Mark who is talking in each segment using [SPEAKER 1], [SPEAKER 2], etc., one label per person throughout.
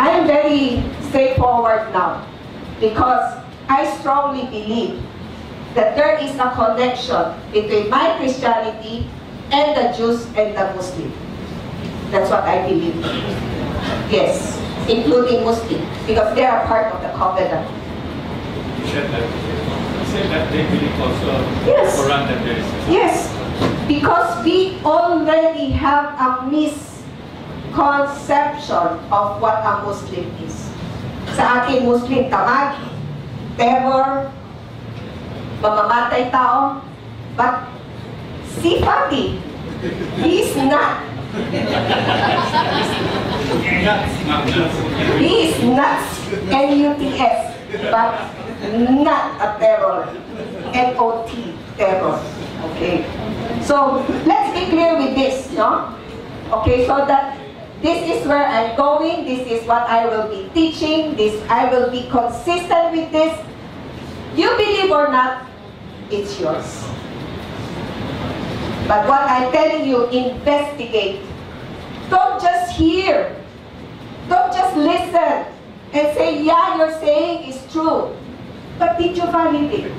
[SPEAKER 1] I am very straightforward now because I strongly believe that there is a connection between my Christianity and the Jews and the Muslims. That's what I believe. Yes, including Muslims, because they are part of the covenant.
[SPEAKER 2] You said that they believe also
[SPEAKER 1] Yes.
[SPEAKER 2] Quran that there is.
[SPEAKER 1] Yes, because we already have a misconception of what a Muslim is. Sa ating Muslim, tamad, terror, mamamatay tao, but si Fadi, he's not. He is nuts, N-U-T-S, but not a terror, N-O-T, terror. Okay, so let's be clear with this, no? Okay, so that this is where I'm going, this is what I will be teaching, I will be consistent with this. You believe or not, it's yours. But what I'm telling you, investigate. Don't just hear. Don't just listen and say, yeah, you're saying is true. But did you validate?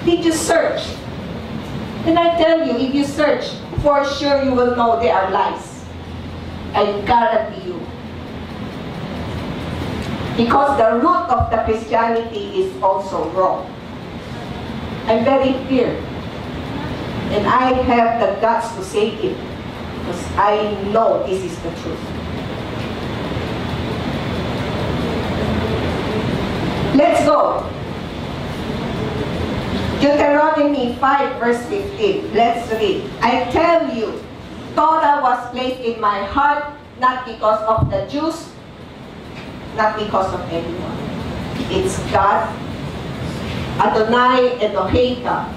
[SPEAKER 1] Did you search? And I tell you, if you search, for sure you will know they are lies. I guarantee you. Because the root of the Christianity is also wrong. I'm very clear. And I have the guts to say it. Because I know this is the truth. Let's go. Deuteronomy 5 verse 15. Let's read. I tell you, Torah was placed in my heart not because of the Jews, not because of anyone. It's God, Adonai Eloheka,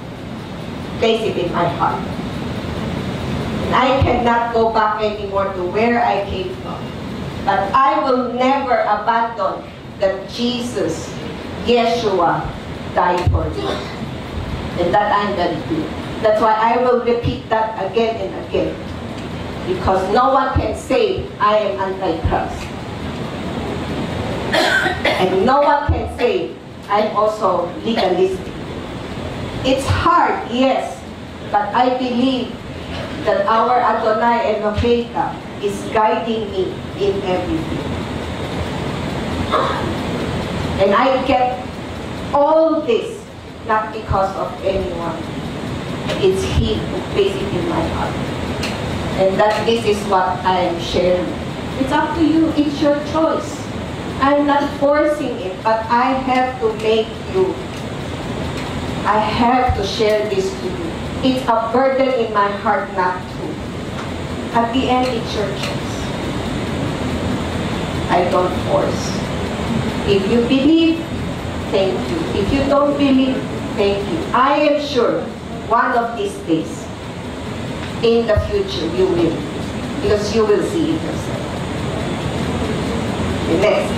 [SPEAKER 1] placed it in my heart. And I cannot go back anymore to where I came from. But I will never abandon that Jesus, Yeshua, died for me. And that I'm very clear. That's why I will repeat that again and again. Because no one can say, I am Antichrist. And no one can say, I'm also legalistic. It's hard, yes. But I believe that our Adonai Eloheka is guiding me in everything. And I get all this not because of anyone. It's He who placed it in my heart. And that this is what I am sharing. It's up to you. It's your choice. I'm not forcing it, but I have to make you. I have to share this to you. It's a burden in my heart not to. At the end, it's your choice. I don't force. If you believe, thank you. If you don't believe, thank you. I am sure one of these days, in the future, you will. Because you will see it yourself. Next.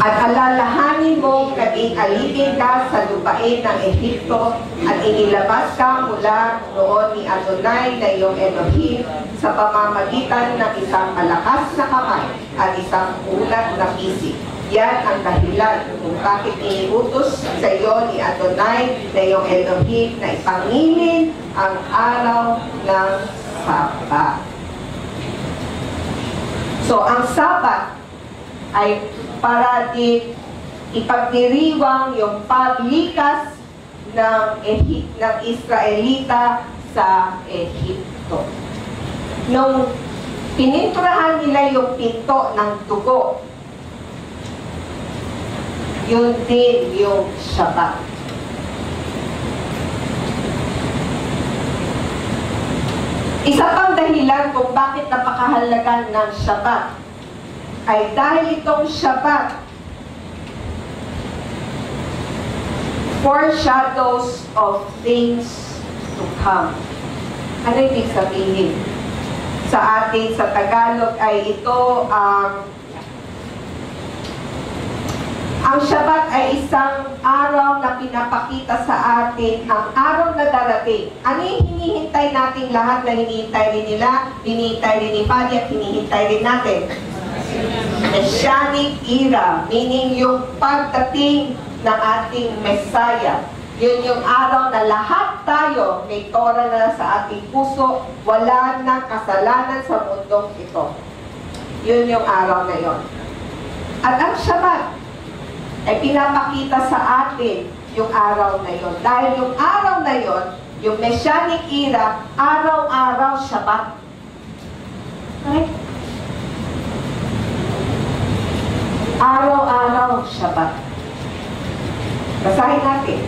[SPEAKER 1] At alalahanin mong naging alipin ka sa lupain ng Ehipto at inilabas ka mula noon ni Adonai na iyong Elohim sa pamamagitan ng isang malakas na kamay at isang ulat na isip. Yan ang dahilan kung bakit iniutos sa iyo ni Adonai na iyong Elohim na ipangilin ang araw ng Sabat. So, ang Sabat ay para din ipagdiriwang yung paglikas ng Israelita sa Ehipto. Nung pininturahan nila yung pinto ng dugo, yun din yung Shabbat. Isa pang dahilan kung bakit napakahalaga ng Shabbat ay dahil itong Shabbat foreshadows of things to come. Ano ibig sabihin? Sa atin, sa Tagalog, ay ito ang Shabbat ay isang araw na pinapakita sa atin ang araw na darating. Ano yung hinihintay natin lahat na hinihintay rin nila, hinihintay rin ni Fadi at hinihintay rin natin? Messianic era, meaning yung pagdating ng ating Messiah. Yun yung araw na lahat tayo may Torah na sa ating puso, wala nang kasalanan sa mundong ito. Yun yung araw na yun. At ang Shabbat ay pinapakita sa atin yung araw na yun. Dahil yung araw na yun, yung Messianic era, araw-araw Shabbat. Okay? Araw-araw Shabbat. Basahin natin.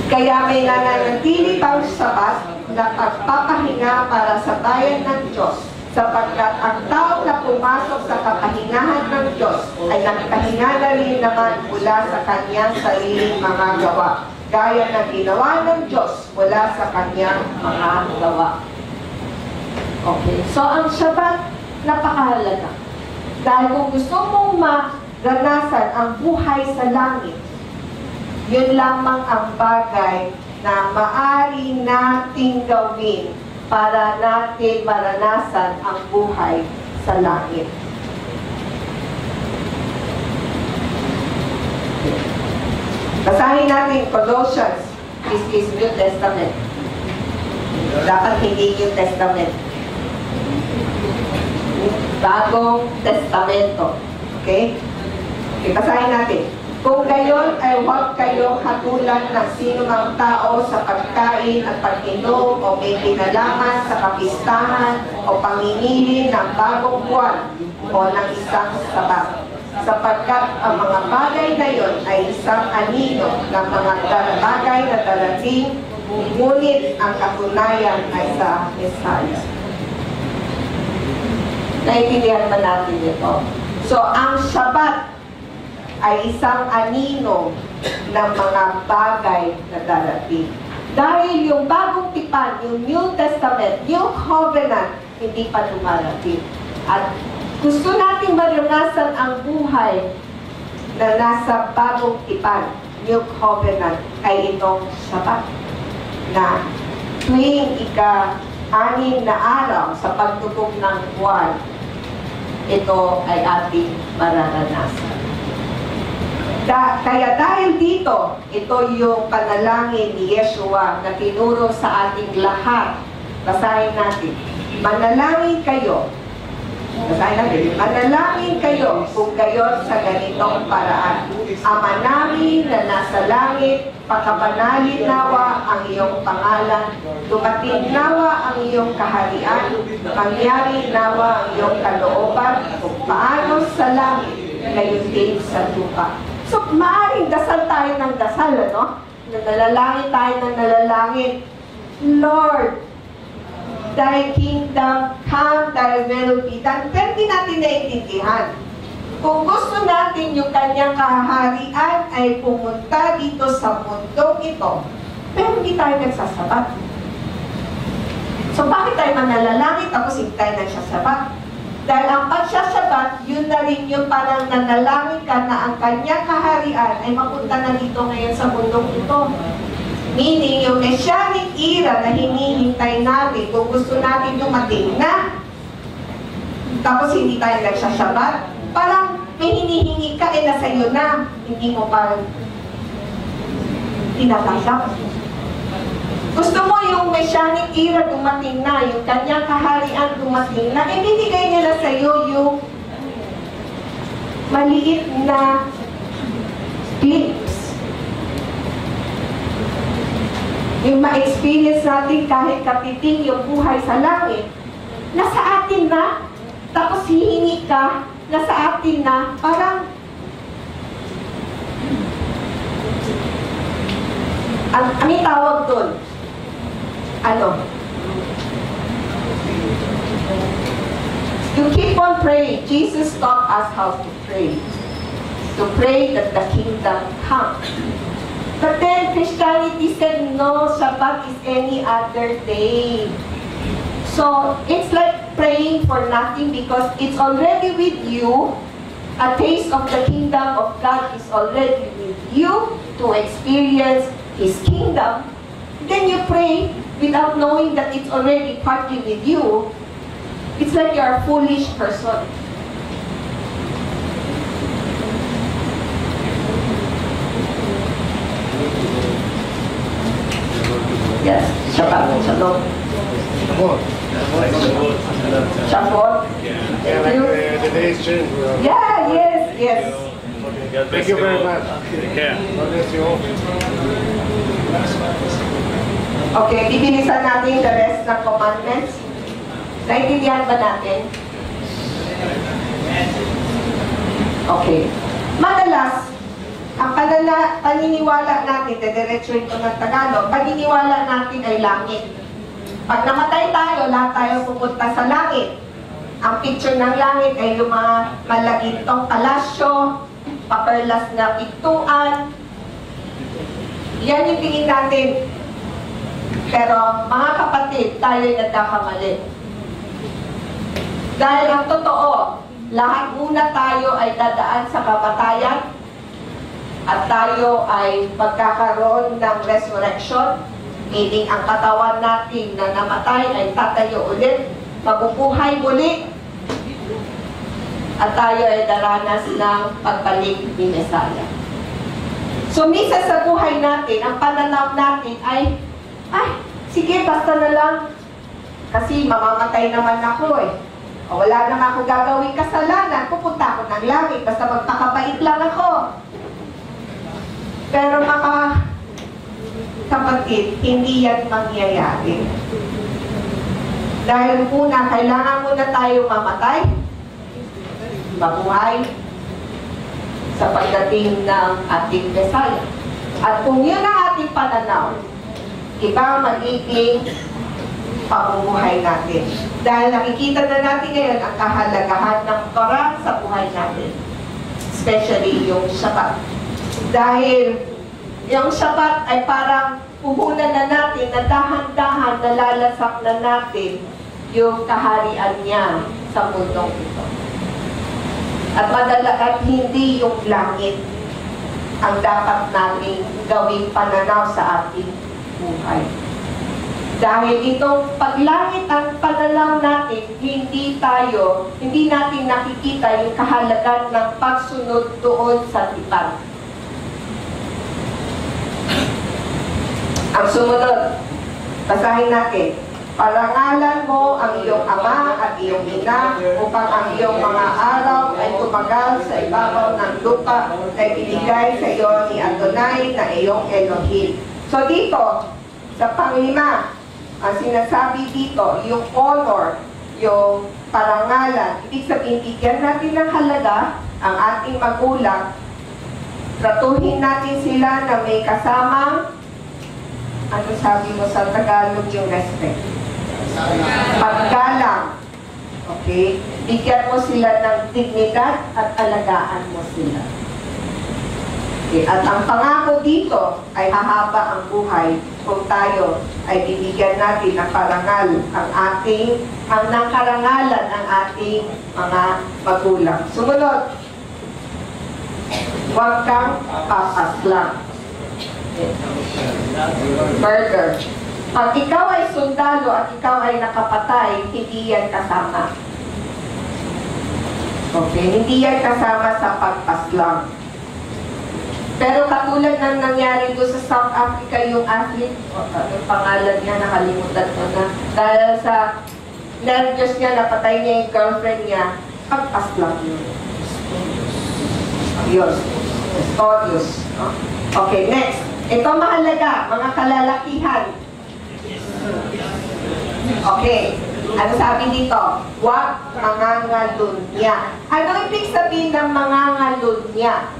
[SPEAKER 1] Kaya may nananatili pang Sabat na pagpapahinga para sa bayan ng Diyos, sapagkat ang tao na pumasok sa kapahingahan ng Diyos ay nagpahinga na rin naman mula sa kanyang sariling mga gawa, gaya ng ginawa ng Diyos mula sa kanyang mga gawa. Okay, so ang Shabbat, napakahalaga. Dahil kung gusto mong maranasan ang buhay sa langit, yun lamang ang bagay na maaari nating gawin para natin maranasan ang buhay sa langit. Basahin natin Colossians. This is New Testament. Dapat hindi New Testament. Bagong Testamento. Okay? Basahin natin. Kung gayon ay huwag kayong hatulan ng sinumang tao sa pagkain at pag-inom o may kinalaman sa kapistahan o pangingilin ng bagong buwan o ng isang sabat. Sapagkat ang mga bagay na yon ay isang anino ng mga bagay na darating, ngunit ang katunayan ay sa Messiah. Naintindihan ba natin ito? So, ang Shabbat ay isang anino ng mga bagay na darating. Dahil yung bagong tipan, yung New Testament, yung Covenant, hindi pa dumarating. At gusto nating maranasan ang buhay na nasa bagong tipan, New Covenant, ay itong Shabbat. Na tuwing ika-6 na araw sa pagtutog ng buwan, ito ay ating mararanasan. Kaya dahil dito, ito yung panalangin ni Yeshua na tinuro sa ating lahat. Basahin natin. Manalangin kayo. Basahin natin. Manalangin kayo kung gayon sa ganitong paraan. Ama namin na nasa langit, pagkapanalin nawa ang iyong pangalan, dumating nawa ang iyong kaharian, mangyari nawa ang iyong kalooban, kung paano sa langit, gayon din sa lupa. So, maaaring dasal tayo ng dasal, ano? Nalalangin tayo ng nalalangin. Lord, Thy kingdom come, Thy will be done. Pero hindi natin naiintindihan. Kung gusto natin yung kanyang kaharian ay pumunta dito sa mundong ito, pero hindi tayo nagsasabat. So, bakit tayo mananalangin tapos hindi tayo nagsasabat? Dahil ang pagsasabat, yun na rin yung parang nanalangin ka na ang kanyang kaharian ay mapunta na dito ngayon sa mundong ito. Meaning, yung Messianic era na hinihintay natin, kung gusto natin dumating na, tapos hindi tayo nagsasabat, parang may hinihingi ka, nasa iyo na, hindi mo parang tinatanggap. Gusto mo yung Messianic era dumating na, yung kanyang kaharian dumating na, ibinigay nila sa iyo yung maliit na glimpse. Yung ma-experience natin kahit katiting yung buhay sa langit, nasa atin na, tapos hihingi ka, nasa atin na, parang ano tawag doon? Ano? You keep on praying. Jesus taught us how to pray. To pray that the kingdom come. But then Christianity said, no, Shabbat is any other day. So, it's like praying for nothing because it's already with you. A taste of the kingdom of God is already with you to experience His kingdom. Then you pray without knowing that it's already partly with you. It's like you're a foolish person. Yes, Shabbat Shalom. Shabbat.
[SPEAKER 2] Yeah,
[SPEAKER 1] Thank you.
[SPEAKER 2] the days change.
[SPEAKER 1] Yeah, yes, yes.
[SPEAKER 2] Thank you very much. Yeah. God bless you all.
[SPEAKER 1] Okay, bibilisan natin the rest ng commandments. Naintindihan ba natin? Okay. Madalas, ang paniniwala natin, dediretso ito ng Tagalog, paniniwala natin ay langit. Pag namatay tayo, lahat tayo pupunta sa langit. Ang picture ng langit ay yung mga malagintong palasyo, paperlas na pintuan. Yan yung tingin natin. Pero mga kapatid, tayo'y nagkakamali. Dahil ang totoo, lahat muna tayo ay dadaan sa kamatayan at tayo ay magkakaroon ng resurrection, meaning ang katawan natin na namatay ay tatayo ulit, mabubuhay muli, at tayo ay daranas ng pagbalik ni Mesaya. So, minsan sa buhay natin, ang pananaw natin ay, sige, basta na lang, kasi mamamatay naman ako eh. O, wala naman ako gagawing kasalanan, pupunta ako ng langit, basta magpakabait lang ako. Pero mga kapatid, hindi yan mangyayari. Dahil una, kailangan muna tayo mamatay, mabuhay, sa pagdating ng ating Mesaya. At kung yun ang ating pananaw, iba ang magiging pamumuhay natin. Dahil nakikita na natin ngayon ang kahalagahan ng Torah sa buhay natin. Especially yung Shabbat. Dahil yung Shabbat ay parang puhunan na natin na dahan-dahan nalalasak na natin yung kaharian niya sa mundong ito. At madalagat hindi yung langit ang dapat nating gawing pananaw sa ating buhay. Dahil itong paglangit ang pananaw natin, hindi natin nakikita yung kahalagan ng pagsunod doon sa tipan. Ang sumunod, basahin natin. Parangalan mo ang iyong ama at iyong ina upang ang iyong mga araw ay tumagal sa ibabaw ng lupa na ibinigay sa iyo ni Adonai na iyong Elohim. So dito, sa panglima, ang sinasabi dito, yung honor, yung parangalan, ibig sabihin, bigyan natin ng halaga ang ating magulang, tratuhin natin sila na may kasamang, ano sabi mo sa Tagalog, yung respect. Paggalang. Okay? Bigyan mo sila ng dignidad at alagaan mo sila. Okay. At ang pangako dito ay hahaba ang buhay kung tayo ay bibigyan natin ng parangal ang nangkarangalan ang ating mga magulang. Sumunod, huwag kang papaslang. Okay. Murder. Pag ikaw ay sundalo at ikaw ay nakapatay, hindi yan kasama. Okay, hindi yan kasama sa pagpaslang. Pero katulad ng nangyari doon sa South Africa, yung athlete, yung pangalan niya, nakalimutan ko na, dahil sa nervyos niya, napatay niya yung girlfriend niya, pagpaslang yun. Yun. Studios. Okay, next. Ito mahalaga, mga kalalakihan. Okay. Ano sabi dito? Huwag mangangalunya. Ano ibig sabihin ng mangangalunya?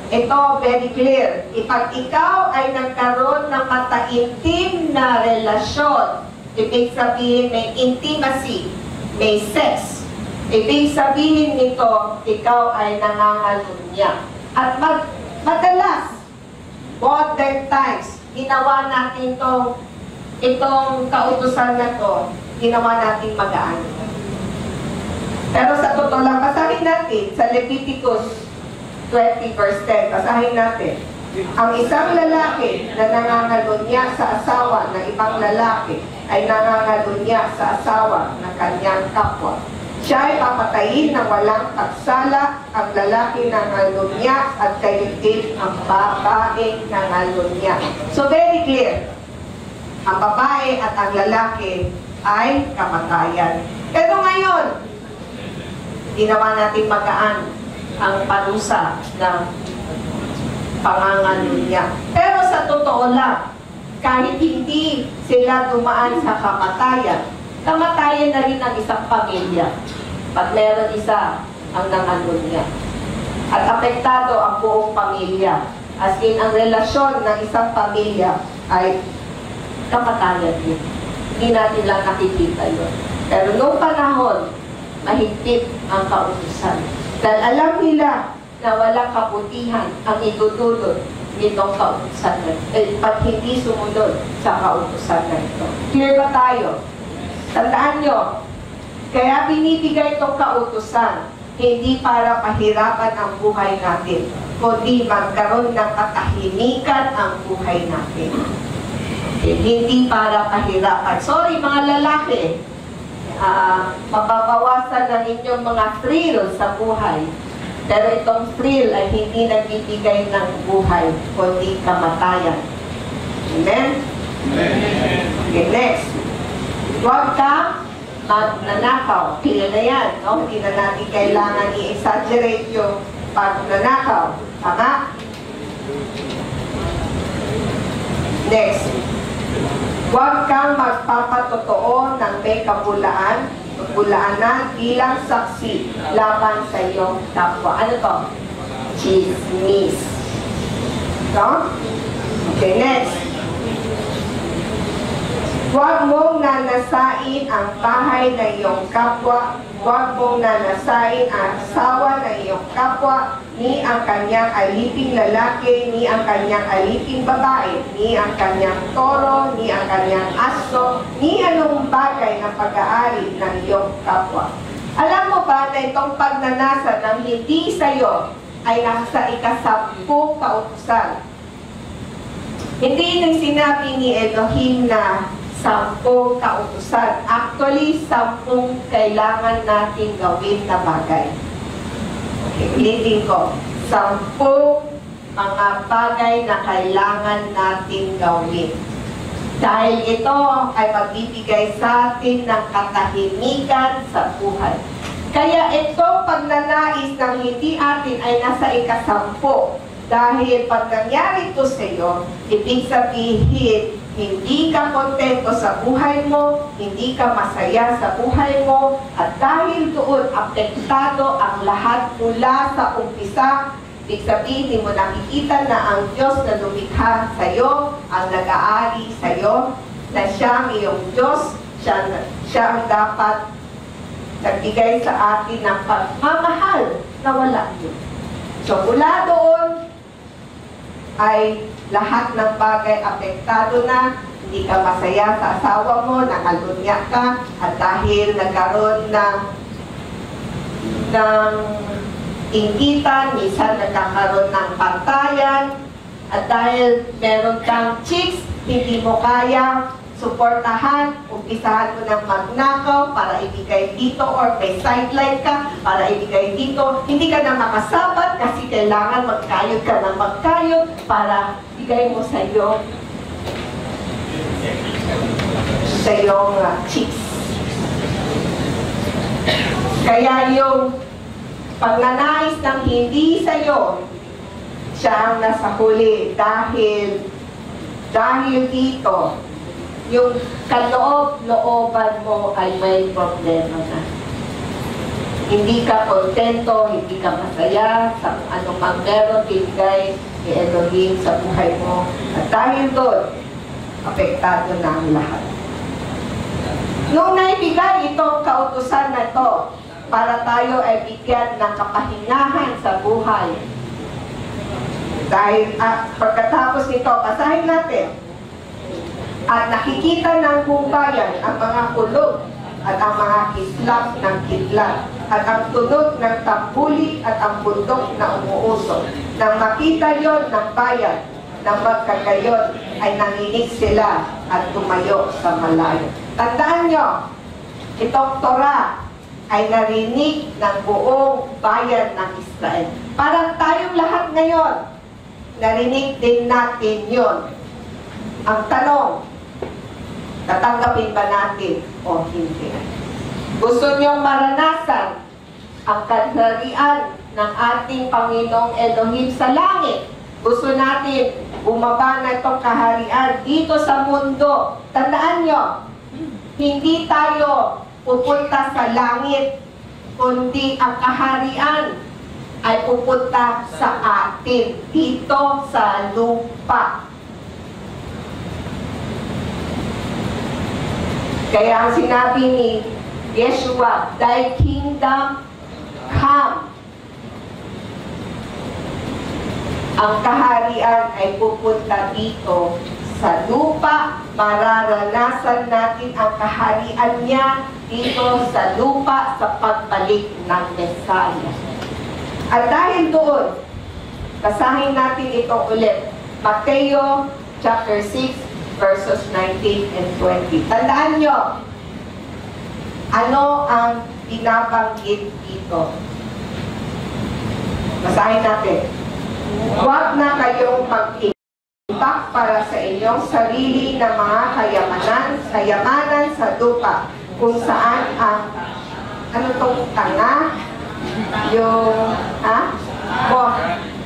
[SPEAKER 1] Ito, very clear. Pag ikaw ay nagkaroon ng mataintim na relasyon, ibig sabihin may intimacy, may sex. Ibig sabihin nito, ikaw ay nangangalunya. At madalas, modern times, ginawa natin itong kautusan na to, ginawa natin magaan. Pero sa totoo lang, basahin natin sa Leviticus 20 verse 10, basahin natin. Ang isang lalaki na nangangalunya sa asawa ng ibang lalaki ay nangangalunya sa asawa ng kanyang kapwa. Siya ay papatayin ng walang pagsala, ang lalaki nangalunya at kayo din ang babaeng nangalunya. So very clear. ang babae at ang lalaki ay kamatayan. Pero ngayon, ginawa natin magaan ang parusa ng pangangalunya. Pero sa totoo lang, kahit hindi sila dumaan sa kamatayan, kamatayan na rin ang isang pamilya. Pag meron isa ang nangalunya. At apektado ang buong pamilya. As in, ang relasyon ng isang pamilya ay kamatayan din. Hindi natin lang nakikita yun. Pero noong panahon, mahigpit ang kautusan. Dahil alam nila na walang kabutihan ang idudulot nitong kautusan na ito. Pag hindi sumunod sa kautusan na ito. Clear ba tayo? Tandaan nyo, kaya binibigay itong kautusan, hindi para pahirapan ang buhay natin, kundi magkaroon ng katahimikan ang buhay natin. Hindi para pahirapan. Sorry mga lalaki, mababawasan ng inyong mga thrill sa buhay. Pero itong thrill ay hindi nagbibigay ng buhay, kundi kamatayan. Amen?
[SPEAKER 2] Amen.
[SPEAKER 1] Okay, next. Huwag ka magnanakaw. Clear na yan, no? Hindi na natin kailangan i-exaggerate yung pagnanakaw. Tama? Next. Huwag kang magpapatotoo ng may kabulaanan bilang saksi laban sa iyong kapwa. Ano to? Chismis. No? Okay, next. Huwag mong nanasain ang bahay ng iyong kapwa. Huwag mong nanasain ang asawa ng iyong kapwa, ni ang kanyang aliping lalaki, ni ang kanyang aliping babae, ni ang kanyang toro, ni ang kanyang aso, ni anong bagay na pag-aari ng iyong kapwa. Alam mo ba na itong pagnanasa ng hindi sa iyo ay nasa ika-10 kautusan? Hindi nang sinabi ni Elohim na 10 kautusan. Actually, 10 kailangan natin gawin na bagay. Okay, ulitin ko. 10 mga bagay na kailangan natin gawin. Dahil ito ay magbibigay sa atin ng katahimikan sa buhay. Kaya itong pagnanais ng hindi atin ay nasa ika-10. Dahil pag nangyari ito sa iyo, ibig sabihin, hindi ka kontento sa buhay mo, hindi ka masaya sa buhay mo, at dahil doon, apektado ang lahat mula sa umpisa. Ibig sabihin, hindi mo nakikita na ang Diyos na lumikha sa iyo, ang nag-aari sa iyo, na siya ang iyong Diyos, siya ang dapat nagbigay sa atin ng pagmamahal na wala yun. So mula doon, ay lahat ng bagay apektado na, hindi ka masaya sa asawa mo, nakalunya ka, at dahil nagkaroon ng inggitan, minsan nagkakaroon ng pantayan, at dahil meron kang chicks, hindi mo kaya suportahan, umpisahan mo ng magnakaw para ibigay dito, or may sideline ka para ibigay dito. Hindi ka na makasabat kasi kailangan magkayod ka ng magkayod para bigay mo sa iyong chicks. Kaya yung pagnanais ng hindi sa iyo, siya ang nasa huli dahil dito, yung kaloob-looban mo ay may problema na. Hindi ka kontento, hindi ka masaya sa anumang meron binigay ni Elohim sa buhay mo. At dahil doon, apektado na ang lahat. Nung naibigay itong kautusan na ito, para tayo ay bigyan ng kapahingahan sa buhay. Dahil pagkatapos nito, basahin natin. At nakikita ng buong bayan ang mga kulog at ang mga kislap ng kidlat at ang tunog ng tambuli at ang bundok na umuusok. Nang makita yon ng bayan, nang magkagayon ay nanginig sila at tumayo sa malayo. Tandaan nyo, itong Torah ay narinig ng buong bayan ng Israel. Parang tayong lahat ngayon, narinig din natin yon. Ang tanong, Tatanggapin ba natin o hindi? Gusto niyong maranasan ang kaharian ng ating Panginoong Elohim sa langit? Gusto natin bumaba na itong kaharian dito sa mundo. Tandaan nyo, hindi tayo pupunta sa langit, kundi ang kaharian ay pupunta sa atin, dito sa lupa. Kaya ang sinabi ni Yeshua, Thy kingdom come. Ang kaharian ay pupunta dito sa lupa. Mararanasan natin ang kaharian niya dito sa lupa sa pagbalik ng Mesaya. At dahil doon, basahin natin itong ulit. Mateo chapter 6 verses 19 and 20. Tandaan nyo, ano ang binabanggit dito? Basahin natin. Huwag na kayong mag-imbak para sa inyong sarili ng mga kayamanan sa lupa, kung saan ang ano tong tanga? Yung,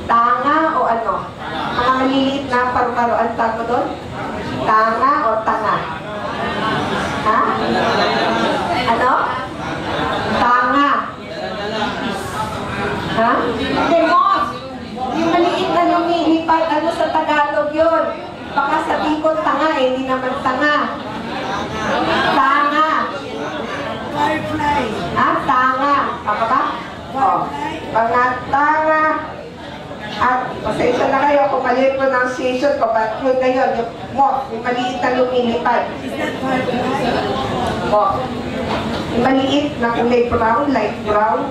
[SPEAKER 1] tanga o ano? Mga maliliit na paru-paro, ang tawag doon? Tanga o tanga? Ha? Ano? Tanga. Ha? Demos! Yung maliit na lumilipad, ano sa Tagalog yun? Baka sabihin ko tanga, hindi naman tanga. Tanga.
[SPEAKER 3] Firefly.
[SPEAKER 1] Ha? Tanga. Apa ba? O. Mga tanga. At pasensya na kayo kung mali pronunciation ko, but yun ngayon, yung maliit na lumilipad.
[SPEAKER 3] Is that firefly?
[SPEAKER 1] O. Yung maliit na kulay brown, light brown.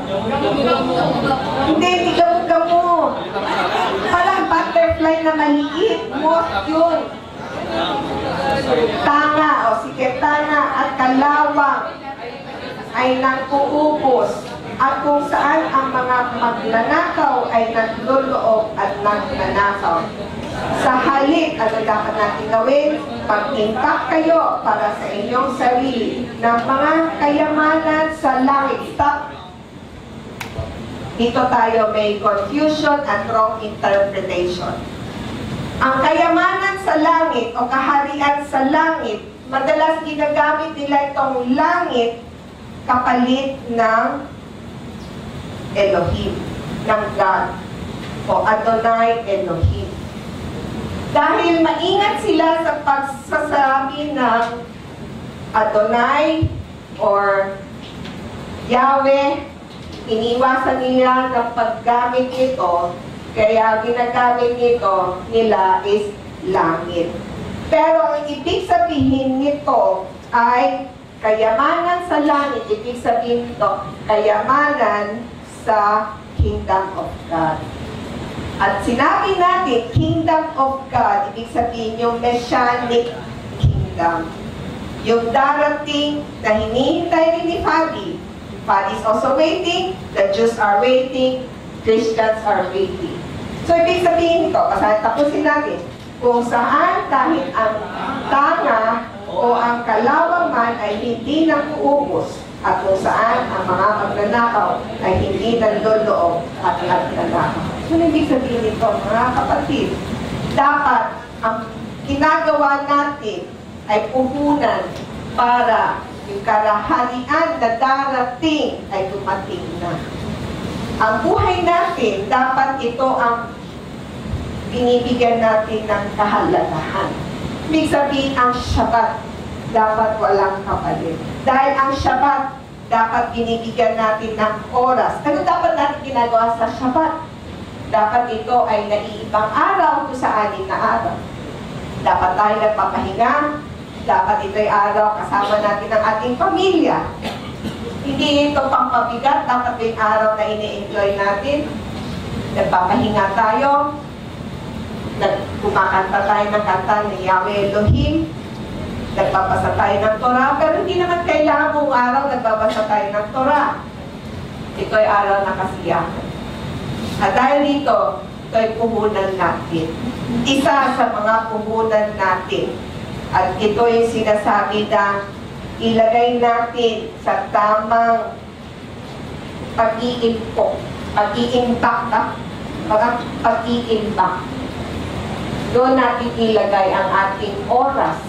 [SPEAKER 1] Hindi gamo-gamo. Parang butterfly na maliit. Moth yun. Tanga, o sige, tanga at kalawang ay nagpuupos. At kung saan ang mga magnanakaw ay nagluloob at nagnanakaw. Sa halip, ano dapat natin gawin? Mag-impact kayo para sa inyong sarili ng mga kayamanan sa langit. Stop. Dito tayo may confusion at wrong interpretation. Ang kayamanan sa langit o kaharian sa langit, madalas ginagamit nila itong langit kapalit ng Elohim, ng God, o Adonai Elohim. Dahil maingat sila sa pagsasabi ng Adonai or Yahweh, iniwasan nila ng paggamit nito, kaya ginagamit nito nila is langit. Pero ang ibig sabihin nito ay kayamanan sa langit, ibig sabihin nito, kayamanan sa Kingdom of God. At sinabi natin, Kingdom of God, ibig sabihin yung Messianic Kingdom. Yung darating na hinihintay ni Fadi. Fadi is also waiting, the Jews are waiting, Christians are waiting. So, ibig sabihin ito, tapusin natin, kung saan kahit ang tanga o ang kalawang man ay hindi nakuubos, at kung saan ang mga magnanakaw ay hindi nanloloob at nagnanakaw. So, ibig sabihin ito, mga kapatid, dapat ang ginagawa natin ay puhunan para yung karahalian na darating ay dumating na. Ang buhay natin, dapat ito ang binibigyan natin ng kahalagahan. Ibig sabihin, ang Shabbat dapat walang kapalit. Dahil ang Shabbat, dapat binibigyan natin ng oras. Ano dapat natin ginagawa sa Shabbat? Dapat ito ay naiibang araw sa 6 na araw. Dapat tayo nagpapahinga. Dapat ito ay araw kasama natin ang ating pamilya. Hindi ito pampabigat. Dapat ito yung araw na ini-enjoy natin. Nagpapahinga tayo. Kumakanta tayo ng kanta ni Yahweh Elohim. Nagbabasa tayo ng Torah, pero hindi naman kailangan buong araw nagbabasa tayo ng Torah. Ito ay araw na kasiyahan. At dahil dito, ito ay puhunan natin. Isa sa mga puhunan natin At ito yung sinasabi na ilagay natin sa tamang pag-iimbak. Doon natin ilagay ang ating oras,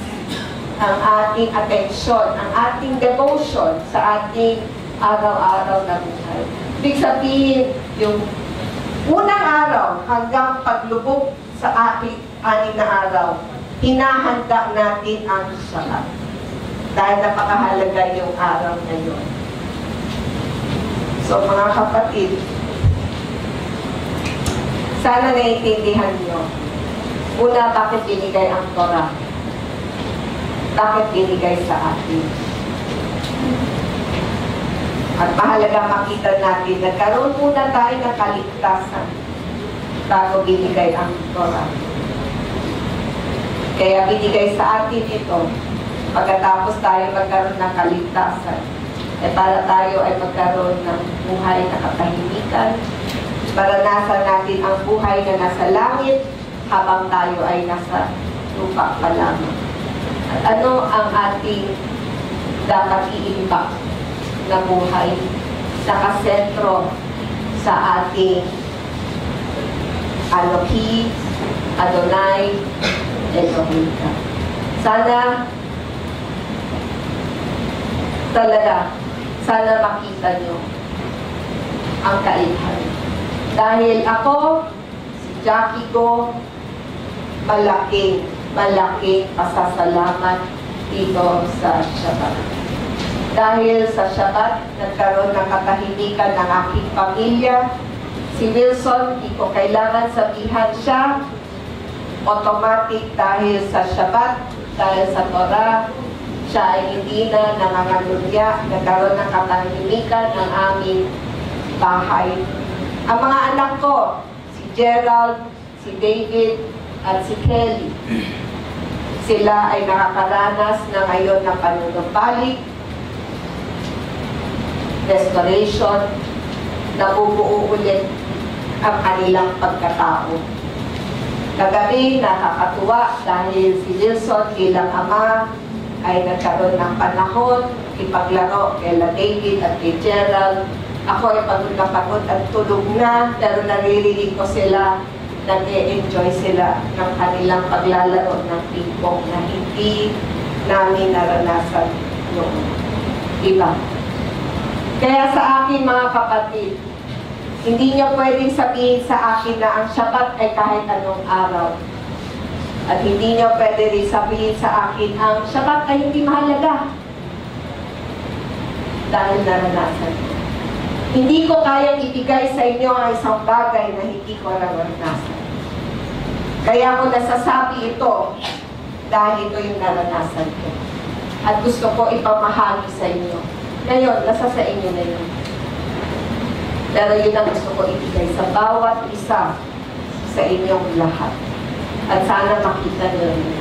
[SPEAKER 1] ang ating atensyon, ang ating devotion sa ating araw-araw na buhay. Ibig sabihin, yung unang araw hanggang paglubog sa ating 6 na araw, hinahanda natin ang Shabbat. Dahil napakahalaga yung araw na yun. So mga kapatid, sana naiintindihan nyo. Una, bakit binigay ang Torah? Bakit binigay sa atin? At mahalaga makita natin, nagkaroon muna tayo ng kaligtasan bago binigay ang Torah. Kaya binigay sa atin ito, pagkatapos tayo magkaroon ng kaligtasan, para tayo ay magkaroon ng buhay na katahimikan, maranasan natin ang buhay na nasa langit habang tayo ay nasa lupa pa lamang. At ano ang ating dapat iimbak na buhay? Nakasentro sa ating Elohim, Adonai, Elohim. Sana talaga, sana makita nyo ang kailhan. Dahil ako, si Jackie ko, malaking pasasalamat dito sa Shabbat. Dahil sa Shabbat, nagkaroon ng katahimikan ng aking pamilya. Si Wilson, di ko kailangan sabihan siya. Automatic dahil sa Shabbat, dahil sa Torah, siya ay hindi na nangangalunya, nagkaroon ng katahimikan ng aming bahay. Ang mga anak ko, si Gerald, si David, at si Kelly, sila ay nakakaranas na ngayon ng panunumbalik, restoration, nabubuo ulit ang kanilang pagkatao. Kagabi, nakakatuwa dahil si Wilson bilang ama ay nagkaroon ng panahon, ipaglaro kay David at kay Gerald. Ako ay pagod na pagod at tulog na, pero naririnig ko sila, nag-e-enjoy sila ng kanilang paglalaro ng ping-pong na hindi namin naranasan noon. Diba? Kaya sa akin mga kapatid, hindi niyo pwedeng sabihin sa akin na ang Shabbat ay kahit anong araw. At hindi niyo pwede rin sabihin sa akin ang Shabbat ay hindi mahalaga. Dahil naranasan ko. Hindi ko kayang ibigay sa inyo ang isang bagay na hindi ko naranasan. Kaya ako nasasabi ito dahil ito yung naranasan ko. At gusto ko ipamahagi sa inyo. Ngayon, nasa sa inyo na yun. Pero yun ang gusto ko ibigay sa bawat isa sa inyong lahat. At sana makita nyo rin.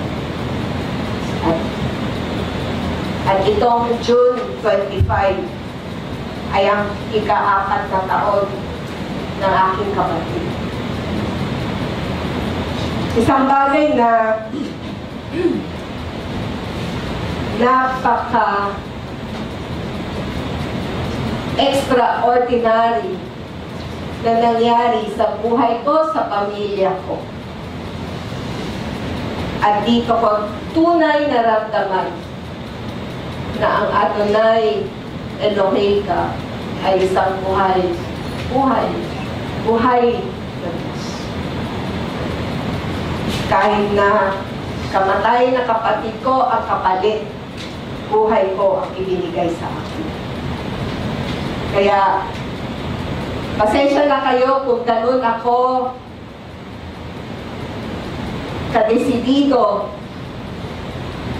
[SPEAKER 1] At itong June 25 ay ang ika-4 na taon ng aking kapatid. Isang bagay na napaka extraordinary na nangyari sa buhay ko, sa pamilya ko. At dito ko tunay naramdaman na ang Adonai Elohim ay isang buhay na Diyos. Kahit na kamatay na kapatid ko ang kapalit, buhay ko ang ibinigay sa akin. Kaya, pasensya na kayo kung ganun ako kadesidido,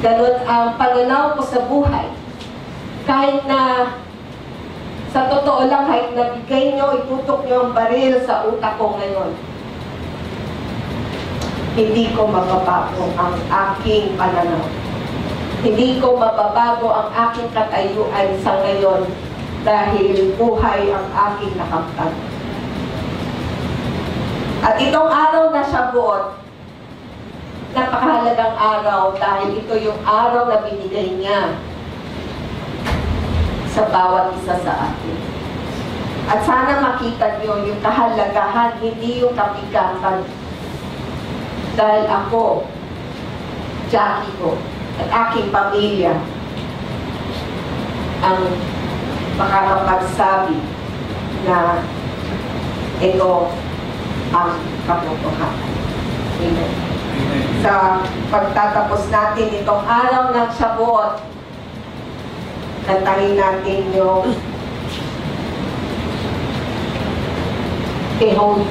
[SPEAKER 1] ganun ang pananaw ko sa buhay. Kahit na sa totoo lang, kahit nabigay nyo, itutok nyo ang baril sa utak ko ngayon, hindi ko mababago ang aking pananaw. Hindi ko mababago ang aking katayuan sa ngayon dahil buhay ang aking nakamtan. At itong araw na Shavuot, napakahalagang araw dahil ito yung araw na binigay niya sa bawat isa sa atin. At sana makita niyo yung kahalagahan, hindi yung kapigatan. Dahil ako, Jackie ko, at aking pamilya ang makakapagsabi na ito ang katotohanan. Amen. Sa pagtatapos natin itong araw ng Shavuot, kantahin natin yung Behold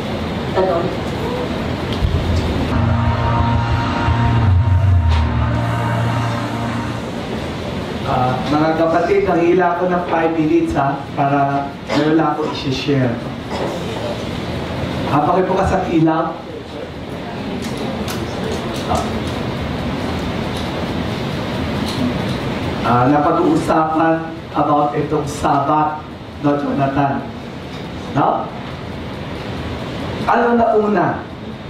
[SPEAKER 1] the Lord.
[SPEAKER 4] Mga kapatid, nangihila ko ng 5 minutes para meron lang ako i-share. Habang po ka sa ilaw. Napag-uusapan about itong Sabat, no, Jonathan? No? Ano na una?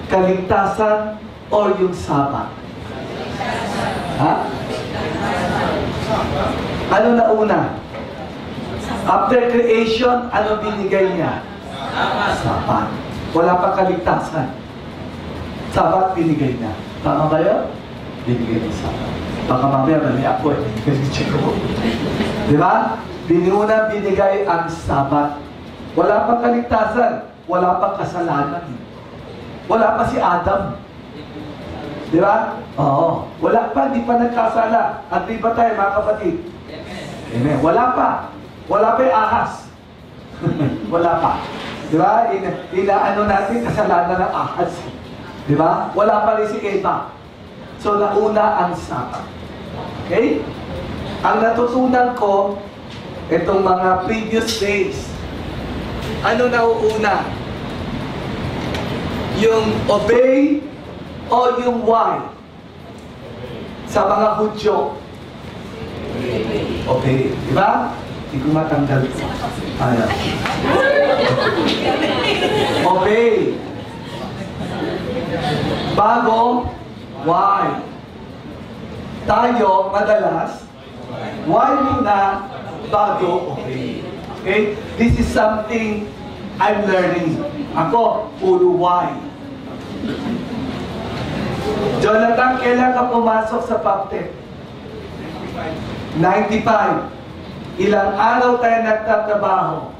[SPEAKER 4] Kaligtasan o yung Sabat? Ha? Ano na una? After creation, ano binigay niya? Sabat. Wala pa kaligtasan. Sabat binigay niya. Tama ba yun? Binigay niya Sabat. Baka mamaya mali ako eh. Kasi check ko. Di ba? Binigay ang Sabat. Wala pa kaligtasan. Wala pa kasalanan. Wala pa si Adam. Di ba? Oo. Wala pa, di pa nagkasala. At di ba tayo, mga kapatid? Amen. Wala pa. Wala pa yung ahas. Wala pa. Di ba? Inaano natin kasalanan ng ahas. Di ba? Wala pa rin si Eva. So, nauna ang Sabat. Okay? Ang natutunan ko, itong mga previous days, ano nauuna? Yung obey o yung why? Sa mga Hudyo. Obey. Di ba? Hindi ko matanggal. Ayan. Obey. Bago, why? Tayo, madalas, why muna, bago, obey. Okay? This is something I'm learning. Ako, puro why. Jonathan, kailan ka pumasok sa PAPTEC? 95. Ilang araw tayo nagtatrabaho?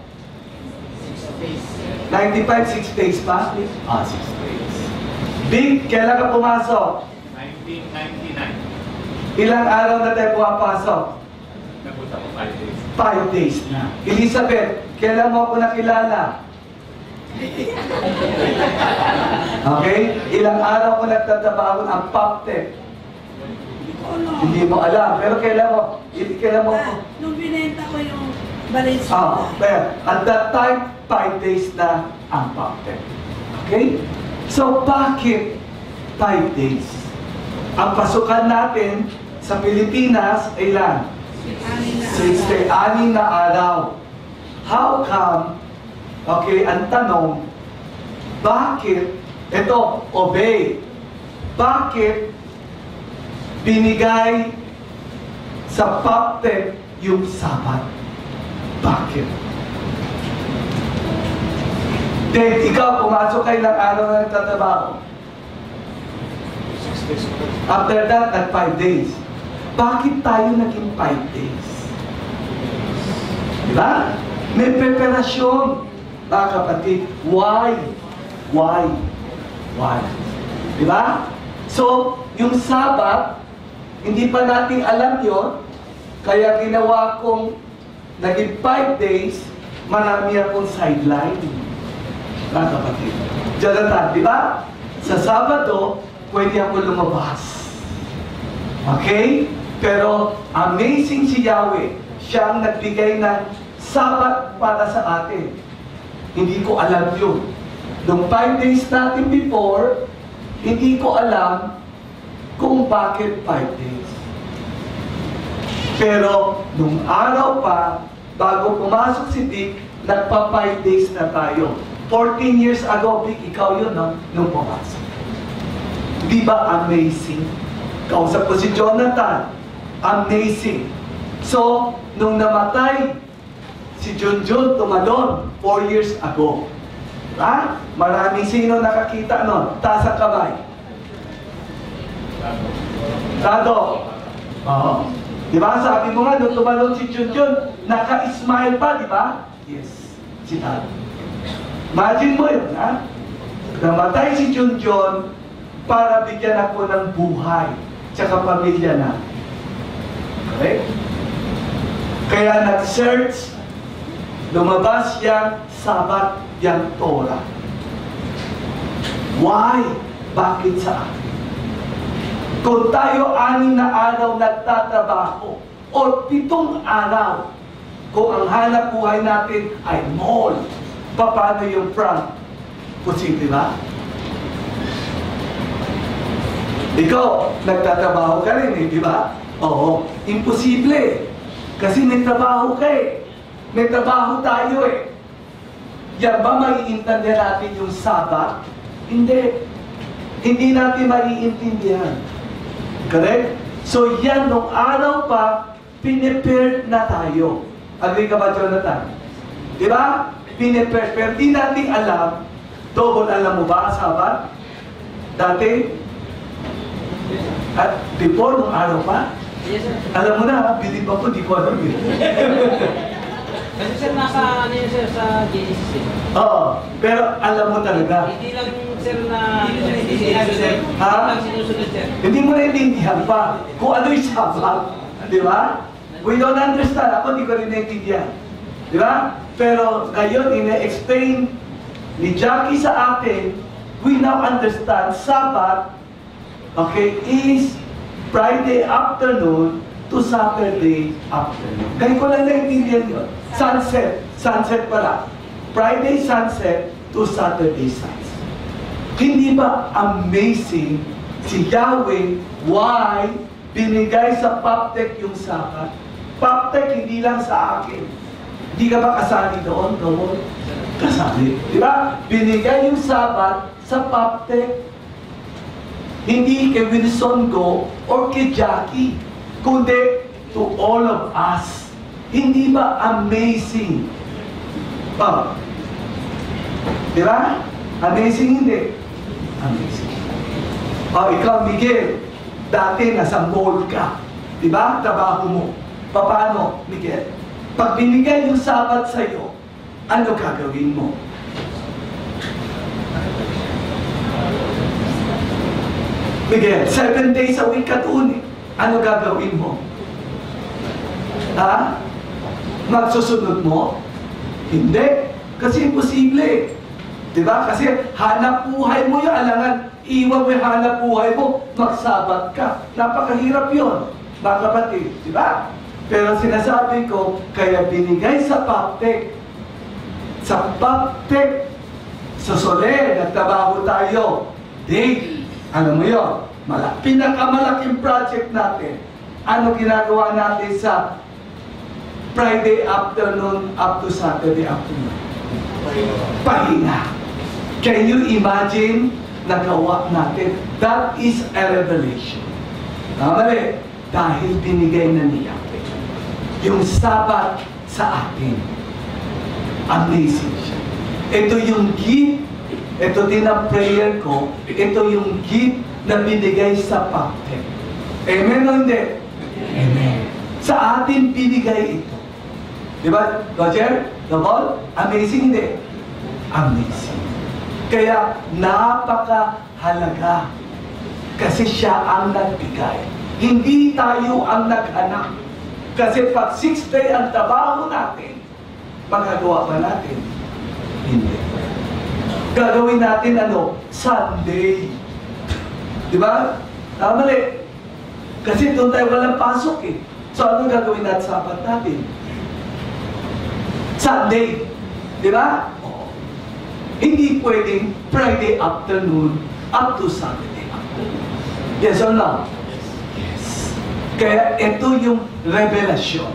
[SPEAKER 4] 95, 6 days pa? 6 days. Big, kailan ka pumasok?
[SPEAKER 2] 1999.
[SPEAKER 4] Ilang araw na tayo pumapasok?
[SPEAKER 2] Napunta ko 5 days.
[SPEAKER 4] 5 days na. Elizabeth, kailan mo ako nakilala? Okay? Ilang araw ko nagtatrabaho ang PAPTEC? Hindi mo alam. Pero kailan mo
[SPEAKER 3] Nung binenta ko yung Valenzuela.
[SPEAKER 4] Pero at that time, 5 days na ang PAPTEC. Okay? So, bakit 5 days? Ang pasukan natin sa Pilipinas ay ilan? 6 na araw. How come? Okay, ang tanong, bakit? Ito, obey. Bakit binigay sa PAPTEC yung Sabat? Bakit? Then, ikaw, pumasok kayo ng araw na nagtatrabaho.
[SPEAKER 2] 6 days.
[SPEAKER 4] After that, at 5 days. Bakit tayo naging 5 days? Diba? May preparasyon, mga kapatid. Why? Why? Why? Diba? So, yung Sabat, hindi pa natin alam yon, kaya ginawa kong naging 5 days, marami akong sideline. Mga kapatid. Jonathan, di ba? Sa Sabado, pwede ako lumabas. Okay? Pero amazing si Yahweh. Siya ang nagbigay ng Sabat para sa atin. Hindi ko alam yun. Nung 5 days natin before, hindi ko alam kung bakit 5 days. Pero nung araw pa, bago pumasok si Dick, nagpa 5 days na tayo. 14 years ago, Vic, ikaw yun, no? Nung pumasok. Di ba amazing? Kausap ko si Jonathan. Amazing. So, nung namatay si Junjun tumalon 4 years ago. Ha? Maraming sino nakakita nun? Taas ang kamay. Tado. Oo. Di ba? Sabi mo nga, nung tumalon si Junjun, naka-smile pa, di ba? Yes. Si Tado. Imagine mo yun, ha? Namatay si Junjun para bigyan ako ng buhay tsaka pamilya na. Okay? Kaya nag-search, lumabas yang Sabat, yang Torah. Why? Bakit sa akin? Kung tayo 6 na araw nagtatrabaho o 7 araw, kung ang hanap buhay natin ay mall, paano yung front? Posible ba? Ikaw, nagtatrabaho ka rin di ba? Oo, imposible. Kasi may trabaho ka May trabaho tayo Yan ba maiintindihan natin yung Sabat? Hindi. Hindi natin maiintindihan. Correct? So yan, nung araw pa, pinipare na tayo. Agree ka ba, Jonathan? Di ba? Pinipare. Pero di natin alam, double alam mo ba, Sabat? Dati? At before, nung araw pa?
[SPEAKER 5] Yes, sir.
[SPEAKER 4] Alam mo na, bilib ako, di ko alam
[SPEAKER 5] Kasi sir, nasa ano yun sir, sa Genesis.
[SPEAKER 4] Oo, pero alam mo talaga.
[SPEAKER 5] Hindi lang sir na sinabi sir.
[SPEAKER 4] Ha?
[SPEAKER 5] Hindi lang sinusunod sir.
[SPEAKER 4] Hindi mo naiintindihan pa kung ano yung Sabat. Di ba? We don't understand. Ako di ko rin naiintindihan. Di ba? Pero ngayon, ina-explain ni Jackie sa atin, we now understand Sabat, okay, is Friday afternoon to Saturday afternoon. Ngayon ko lang naiintindihan yun. Sunset. Sunset pala. Friday sunset to Saturday sunset. Hindi ba amazing si Yahweh why binigay sa Paptek yung Sabat? Paptek hindi lang sa akin. Hindi ka ba kasali doon? Doon? Kasali. Di ba? Binigay yung Sabat sa Paptek. Hindi kay Wilson Go or kay Jackie, kundi to all of us. Hindi ba amazing? Oh. Di ba? Amazing hindi? Amazing. Oh, ikaw, Miguel, dati nasa mall ka. Di ba? Trabaho mo. Paano, Miguel? Pag binigay yung Sabat sa'yo, ano gagawin mo? Miguel, 7 days a week ka doon Ano gagawin mo? Ha? Magsusunod mo? Hindi. Kasi imposible. Diba? Kasi hanap buhay mo yung alangan. Iwan mo yung hanap buhay mo. Magsabat ka. Napakahirap yun. Mga kapatid. Diba? Pero sinasabi ko, kaya binigay sa Paptek. Sa Paptek, sa Soler, nagtrabaho tayo. Daily. Ano mo yun? Pinakamalaking project natin. Ano ginagawa natin sa Friday afternoon up to Saturday afternoon? Pahinga. Can you imagine nagawa natin? That is a revelation. Mali, dahil binigay na niya yung Sabat sa atin. Amazing siya. Ito yung gift. Ito din ang prayer ko. Ito yung gift na binigay sa Paptek. Amen o hindi? Amen. Sa atin binigay ito. Di ba, Roger? Double? Amazing hindi? Amazing. Kaya napakahalaga. Kasi siya ang nagbigay. Hindi tayo ang naghanap. Kasi pag 6 day ang trabaho natin, magagawa ba natin? Hindi. Gagawin natin ano? Sunday. Di ba? Mali. Kasi doon tayo walang pasok So ano gagawin natin sa Sabat natin? Sunday. Di ba? Hindi pwedeng Friday afternoon up to Saturday afternoon. Yes or no? Yes. Kaya ito yung revelasyon.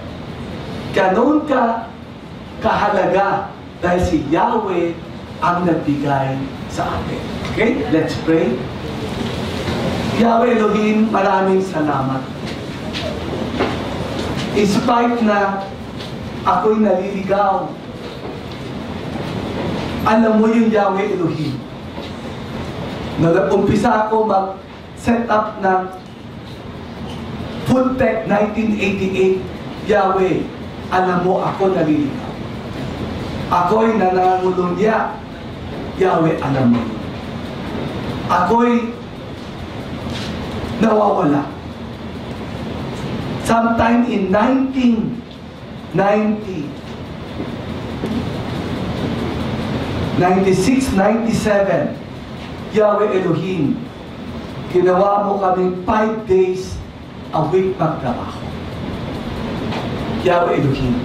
[SPEAKER 4] Ganon ka kahalaga dahil si Yahweh ang nagbigay sa atin. Okay? Let's pray. Yahweh Elohim, maraming salamat. In spite na ako'y naliligaw, alam mo yung Yahweh Elohim. Nag-umpisa ako mag-set up ng Food Tech 1988. Yahweh, alam mo ako naliligaw. Ako'y nanangulungya. Yahweh, alam mo. Ako'y nawawala. Sometime in 1990, 96, 97, Yahweh Elohim, ginawa mo kaming 5 days a week magtrabaho. Yahweh Elohim,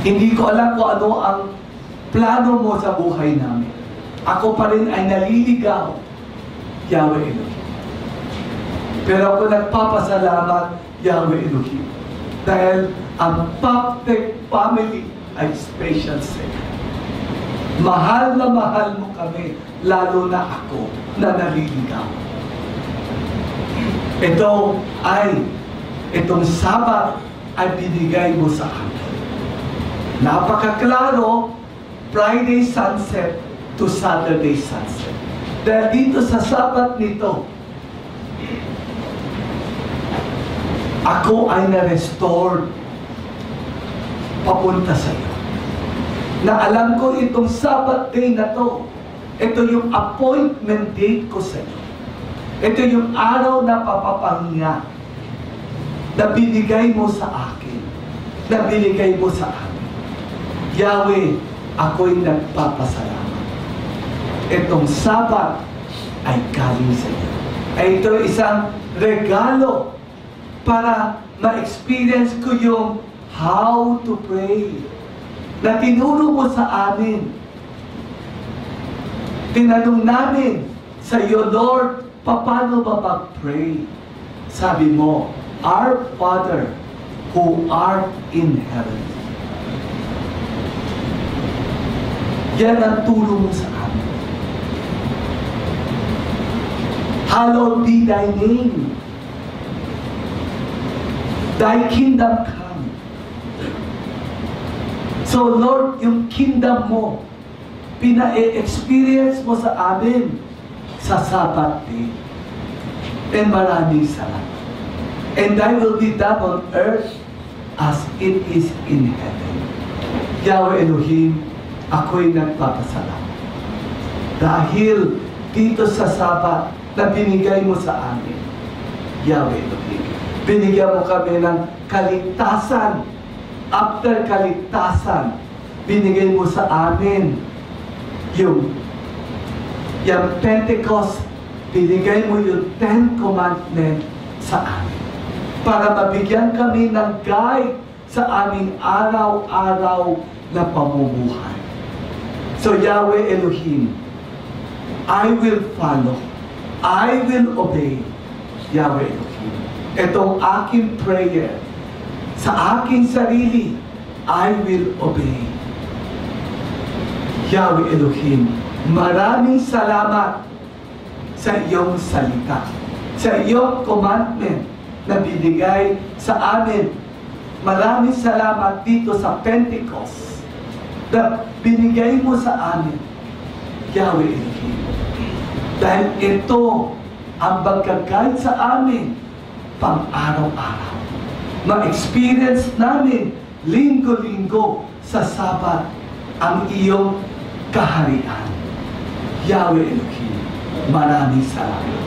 [SPEAKER 4] hindi ko alam kung ano ang plano mo sa buhay namin. Ako pa rin ay naliligaw, Yahweh Elohim. Pero ako nagpapasalamat, Yahweh Elohim, dahil ang Poptech family ay special sa'yo. Mahal na mahal mo kami, lalo na ako na naliligaw. Itong Sabat ay binigay mo sa akin. Napakaklaro, Friday sunset to Saturday sunset. Dahil dito sa Sabat nito, ako ay na-restored papunta sa iyo. Na alam ko itong Sabbath day na to, ito yung appointment date ko sa iyo. Ito yung araw na papapahinga na binigay mo sa akin, na binigay mo sa amin. Yahweh, ako'y nagpapasalamat. Itong Sabbath ay galing sa iyo. Ay ito isang regalo para ma-experience ko yung how to pray na tinuro mo sa amin. Tinanong namin sa iyo, Lord, paano ba mag-pray? Sabi mo, Our Father who art in heaven. Yan ang turo mo sa amin. Hallowed be thy name. Thy kingdom come. So Lord, yung kingdom mo, pina-experience mo sa amin sa Sabbath day. And maraming salamat. And thy will be done on earth as it is in heaven. Yahweh Elohim, ako'y nagpapasalamat. Dahil dito sa Sabbath na binigay mo sa amin, Yahweh Elohim, binigyan mo kami ng kaligtasan. After kaligtasan, binigay mo sa amin yung Pentecost, binigay mo yung 10 Commandments sa amin. Para mabigyan kami ng guide sa aming araw-araw na pamumuhay. So Yahweh Elohim, I will follow, I will obey, Yahweh Elohim. Itong aking prayer, sa aking sarili, I will obey. Yahweh Elohim, maraming salamat sa iyong salita, sa iyong commandment na binigay sa amin. Maraming salamat dito sa Pentecost na binigay mo sa amin, Yahweh Elohim. Dahil ito ang magkagayad sa amin pang araw-araw. Ma-experience namin linggo-linggo sa Sabat ang iyong kaharian. Yahweh Elohim, maraming salamat.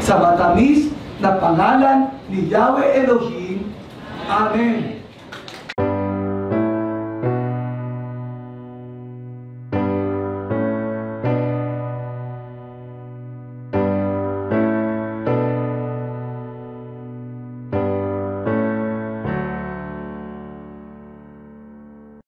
[SPEAKER 4] Sa matamis na pangalan ni Yahweh Elohim, Amen.